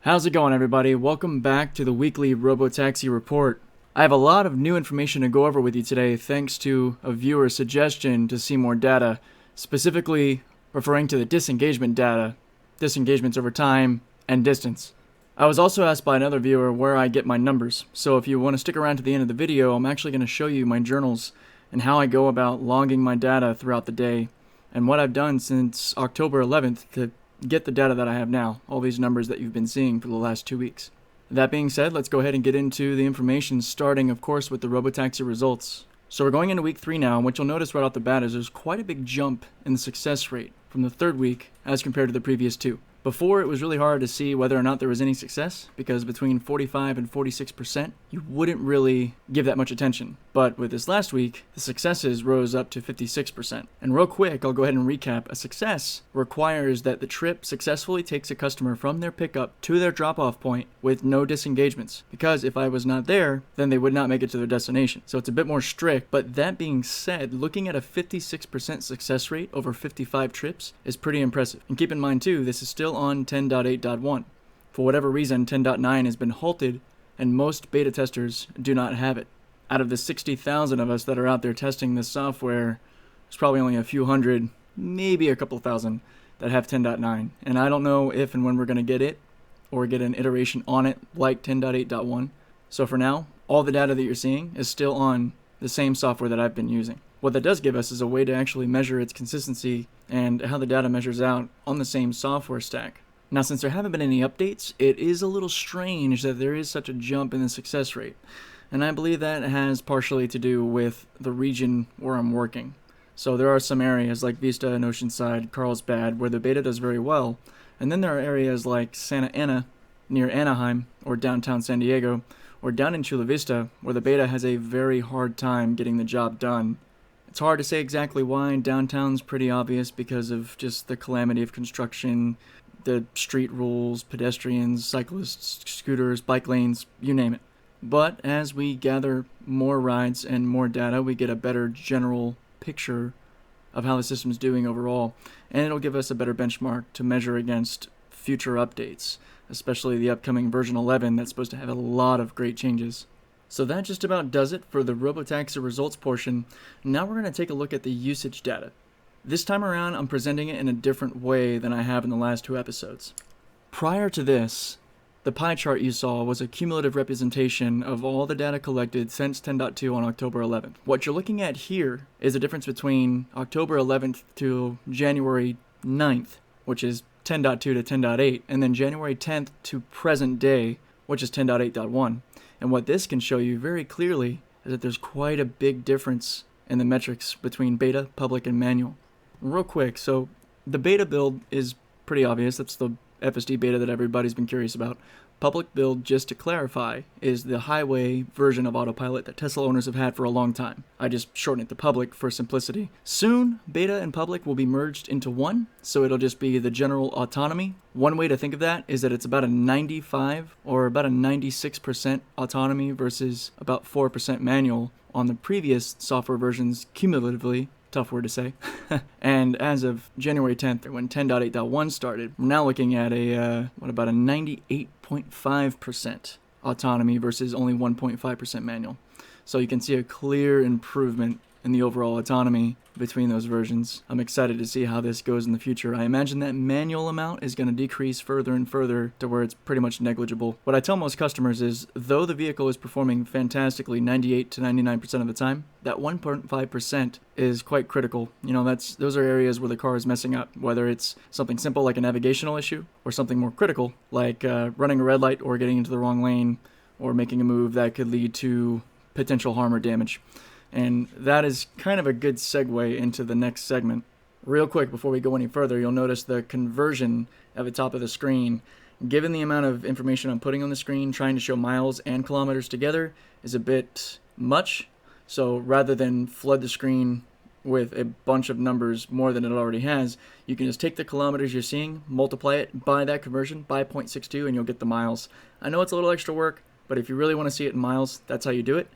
How's it going, everybody? Welcome back to the Weekly RoboTaxi Report. I have a lot of new information to go over with you today thanks to a viewer's suggestion to see more data, specifically referring to the disengagement data, disengagements over time, and distance. I was also asked by another viewer where I get my numbers, so if you want to stick around to the end of the video, I'm actually going to show you my journals and how I go about logging my data throughout the day, and what I've done since October 11th to get the data that I have now, all these numbers that you've been seeing for the last 2 weeks. That being said, let's go ahead and get into the information, starting of course with the RoboTaxi results. So we're going into week 3 now, and what you'll notice right off the bat is there's quite a big jump in the success rate from the third week as compared to the previous 2. Before, it was really hard to see whether or not there was any success, because between 45 and 46%, you wouldn't really give that much attention. But with this last week, the successes rose up to 56%. And real quick, I'll go ahead and recap. A success requires that the trip successfully takes a customer from their pickup to their drop-off point with no disengagements. Because if I was not there, then they would not make it to their destination. So it's a bit more strict. But that being said, looking at a 56% success rate over 55 trips is pretty impressive. And keep in mind too, this is still on 10.8.1. For whatever reason, 10.9 has been halted, and most beta testers do not have it. Out of the 60,000 of us that are out there testing this software, there's probably only a few hundred, maybe a couple thousand, that have 10.9. And I don't know if and when we're going to get it, or get an iteration on it like 10.8.1. So for now, all the data that you're seeing is still on the same software that I've been using. What that does give us is a way to actually measure its consistency and how the data measures out on the same software stack. Now, since there haven't been any updates, it is a little strange that there is such a jump in the success rate. And I believe that has partially to do with the region where I'm working. So there are some areas like Vista and Oceanside, Carlsbad, where the beta does very well. And then there are areas like Santa Ana, near Anaheim, or downtown San Diego, or down in Chula Vista, where the beta has a very hard time getting the job done. It's hard to say exactly why. Downtown's pretty obvious because of just the calamity of construction, the street rules, pedestrians, cyclists, scooters, bike lanes, you name it. But as we gather more rides and more data, we get a better general picture of how the system's doing overall, and it'll give us a better benchmark to measure against future updates, especially the upcoming version 11 that's supposed to have a lot of great changes. So that just about does it for the RoboTaxi results portion. Now we're going to take a look at the usage data. This time around, I'm presenting it in a different way than I have in the last 2 episodes. Prior to this, the pie chart you saw was a cumulative representation of all the data collected since 10.2 on October 11th. What you're looking at here is the difference between October 11th to January 9th, which is 10.2 to 10.8, and then January 10th to present day, which is 10.8.1. And what this can show you very clearly is that there's quite a big difference in the metrics between beta, public, and manual. Real quick, so the beta build is pretty obvious. That's the FSD Beta that everybody's been curious about. Public build, just to clarify, is the highway version of autopilot that Tesla owners have had for a long time. I just shorten it to public for simplicity. Soon, beta and public will be merged into one, so it'll just be the general autonomy. One way to think of that is that it's about a 95 or about a 96% autonomy versus about 4% manual on the previous software versions cumulatively. Tough word to say. And as of January 10th, or when 10.8.1 started, we're now looking at about a 98.5% autonomy versus only 1.5% manual. So you can see a clear improvement in the overall autonomy between those versions. I'm excited to see how this goes in the future. I imagine that manual amount is going to decrease further and further to where it's pretty much negligible. What I tell most customers is, though the vehicle is performing fantastically 98 to 99% of the time, that 1.5% is quite critical. You know, those are areas where the car is messing up, whether it's something simple like a navigational issue or something more critical like running a red light or getting into the wrong lane or making a move that could lead to potential harm or damage. And that is kind of a good segue into the next segment. Real quick, before we go any further, you'll notice the conversion at the top of the screen. Given the amount of information I'm putting on the screen, trying to show miles and kilometers together is a bit much. So rather than flood the screen with a bunch of numbers more than it already has, you can just take the kilometers you're seeing, multiply it by that conversion, by 0.62, and you'll get the miles. I know it's a little extra work, but if you really want to see it in miles, that's how you do it.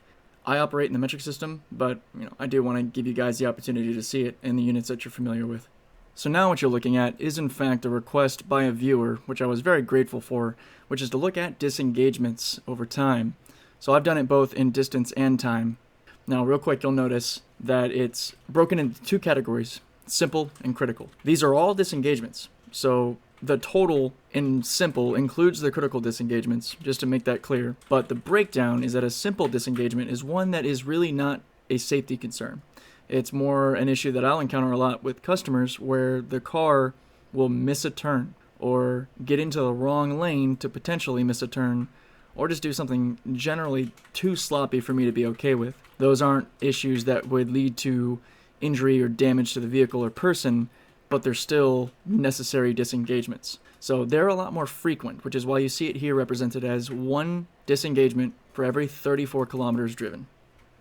I operate in the metric system, but I do want to give you guys the opportunity to see it in the units that you're familiar with. So now what you're looking at is in fact a request by a viewer, which I was very grateful for, which is to look at disengagements over time. So I've done it both in distance and time. Now real quick, you'll notice that it's broken into two categories, simple and critical. These are all disengagements. So the total in simple includes the critical disengagements, just to make that clear. But the breakdown is that a simple disengagement is one that is really not a safety concern. It's more an issue that I'll encounter a lot with customers where the car will miss a turn or get into the wrong lane to potentially miss a turn or just do something generally too sloppy for me to be okay with. Those aren't issues that would lead to injury or damage to the vehicle or person, but they're still necessary disengagements. So they're a lot more frequent, which is why you see it here represented as one disengagement for every 34 kilometers driven.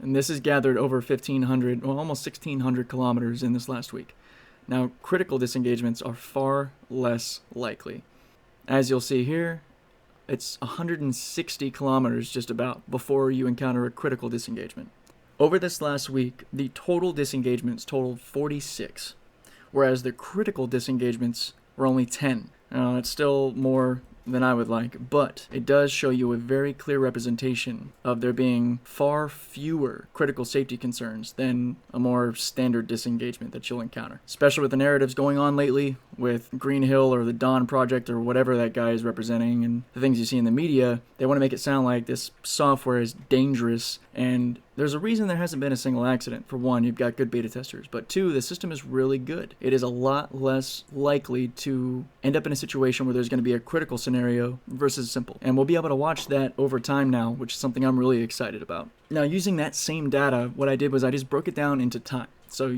And this is gathered over 1,500, well, almost 1,600 kilometers in this last week. Now, critical disengagements are far less likely. As you'll see here, it's 160 kilometers just about before you encounter a critical disengagement. Over this last week, the total disengagements totaled 46, whereas the critical disengagements were only 10. Now, it's still more than I would like, but it does show you a very clear representation of there being far fewer critical safety concerns than a more standard disengagement that you'll encounter. Especially with the narratives going on lately with Green Hill or the Dawn Project or whatever that guy is representing and the things you see in the media, they want to make it sound like this software is dangerous, and there's a reason there hasn't been a single accident. For one, you've got good beta testers, but two, the system is really good. It is a lot less likely to end up in a situation where there's going to be a critical scenario versus simple. And we'll be able to watch that over time now, which is something I'm really excited about. Now, using that same data, what I did was I just broke it down into time. So,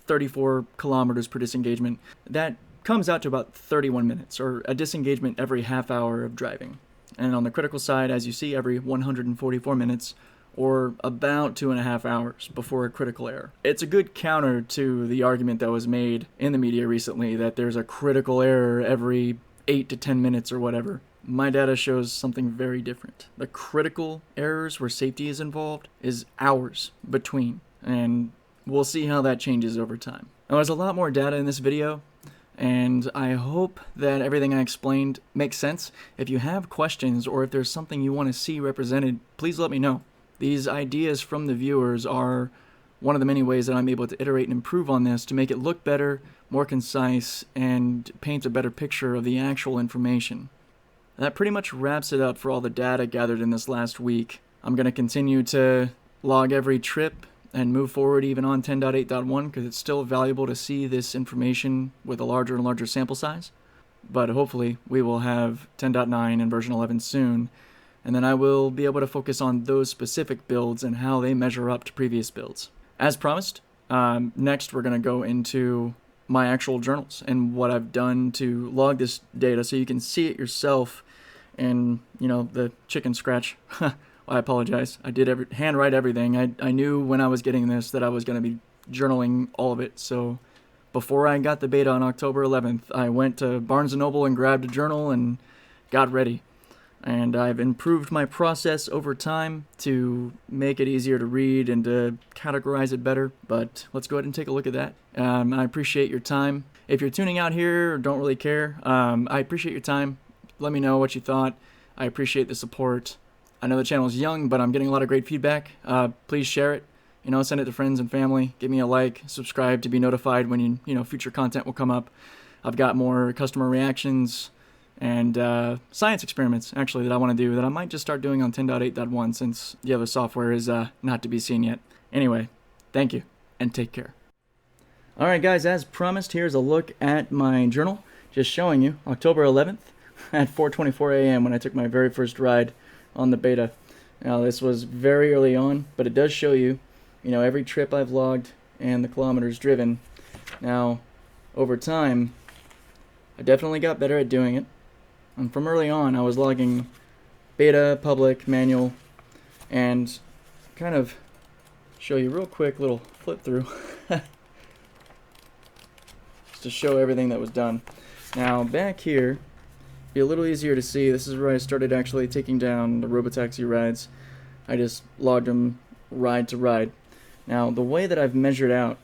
34 kilometers per disengagement. That comes out to about 31 minutes, or a disengagement every half hour of driving. And on the critical side, as you see, every 144 minutes, or about 2.5 hours before a critical error. It's a good counter to the argument that was made in the media recently that there's a critical error every 8 to 10 minutes or whatever. My data shows something very different. The critical errors where safety is involved is hours between, and we'll see how that changes over time. Now, there's a lot more data in this video, and I hope that everything I explained makes sense. If you have questions or if there's something you want to see represented, please let me know. These ideas from the viewers are one of the many ways that I'm able to iterate and improve on this to make it look better, more concise, and paint a better picture of the actual information. That pretty much wraps it up for all the data gathered in this last week. I'm going to continue to log every trip and move forward even on 10.8.1 because it's still valuable to see this information with a larger and larger sample size. But hopefully we will have 10.9 and version 11 soon. And then I will be able to focus on those specific builds and how they measure up to previous builds. As promised, next we're going to go into my actual journals and what I've done to log this data so you can see it yourself and, the chicken scratch. I apologize. I did handwrite everything. I knew when I was getting this that I was going to be journaling all of it. So before I got the beta on October 11th, I went to Barnes & Noble and grabbed a journal and got ready. And I've improved my process over time to make it easier to read and to categorize it better. But let's go ahead and take a look at that. I appreciate your time. If you're tuning out here or don't really care, I appreciate your time. Let me know what you thought. I appreciate the support. I know the channel is young, but I'm getting a lot of great feedback. Please share it. Send it to friends and family. Give me a like. Subscribe to be notified when future content will come up. I've got more customer reactions and science experiments, actually, that I want to do that I might just start doing on 10.8.1 since the other software is not to be seen yet. Anyway, thank you, and take care. Alright guys, as promised, here's a look at my journal, just showing you October 11th at 4:24 a.m. when I took my very first ride on the beta. Now, this was very early on, but it does show you, every trip I've logged and the kilometers driven. Now, over time, I definitely got better at doing it. And from early on, I was logging beta, public, manual, and kind of show you a real quick little flip through just to show everything that was done. Now, back here, be a little easier to see. This is where I started actually taking down the RoboTaxi rides. I just logged them ride to ride. Now, the way that I've measured out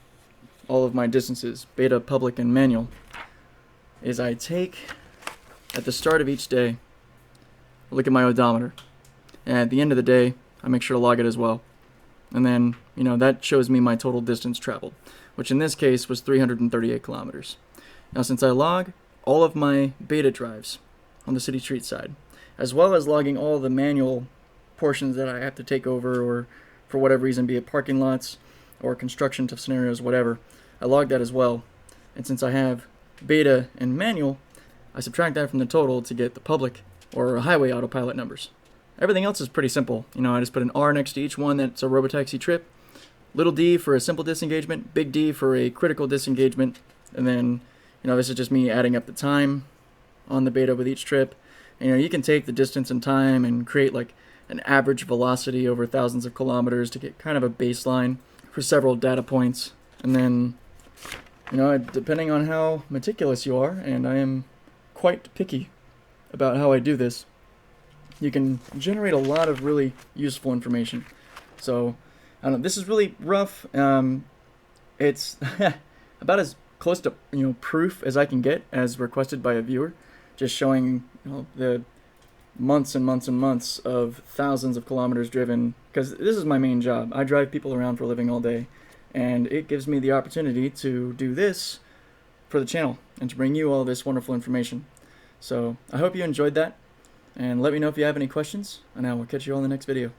all of my distances, beta, public, and manual, is I take, at the start of each day, I look at my odometer, and at the end of the day, I make sure to log it as well. And then, that shows me my total distance traveled, which in this case was 338 kilometers. Now, since I log all of my beta drives on the city street side, as well as logging all the manual portions that I have to take over, or for whatever reason, be it parking lots or construction scenarios, whatever, I log that as well. And since I have beta and manual, I subtract that from the total to get the public or highway autopilot numbers. Everything else is pretty simple. I just put an R next to each one that's a robotaxi trip. Little d for a simple disengagement, big D for a critical disengagement, and then, this is just me adding up the time on the beta with each trip. And, you can take the distance and time and create like an average velocity over thousands of kilometers to get kind of a baseline for several data points. And then, depending on how meticulous you are, and I am quite picky about how I do this, you can generate a lot of really useful information. So, I don't know, this is really rough. It's about as close to proof as I can get, as requested by a viewer, just showing the months and months and months of thousands of kilometers driven, because this is my main job. I drive people around for a living all day, and it gives me the opportunity to do this for the channel and to bring you all this wonderful information. So I hope you enjoyed that, and let me know if you have any questions, and I will catch you all in the next video.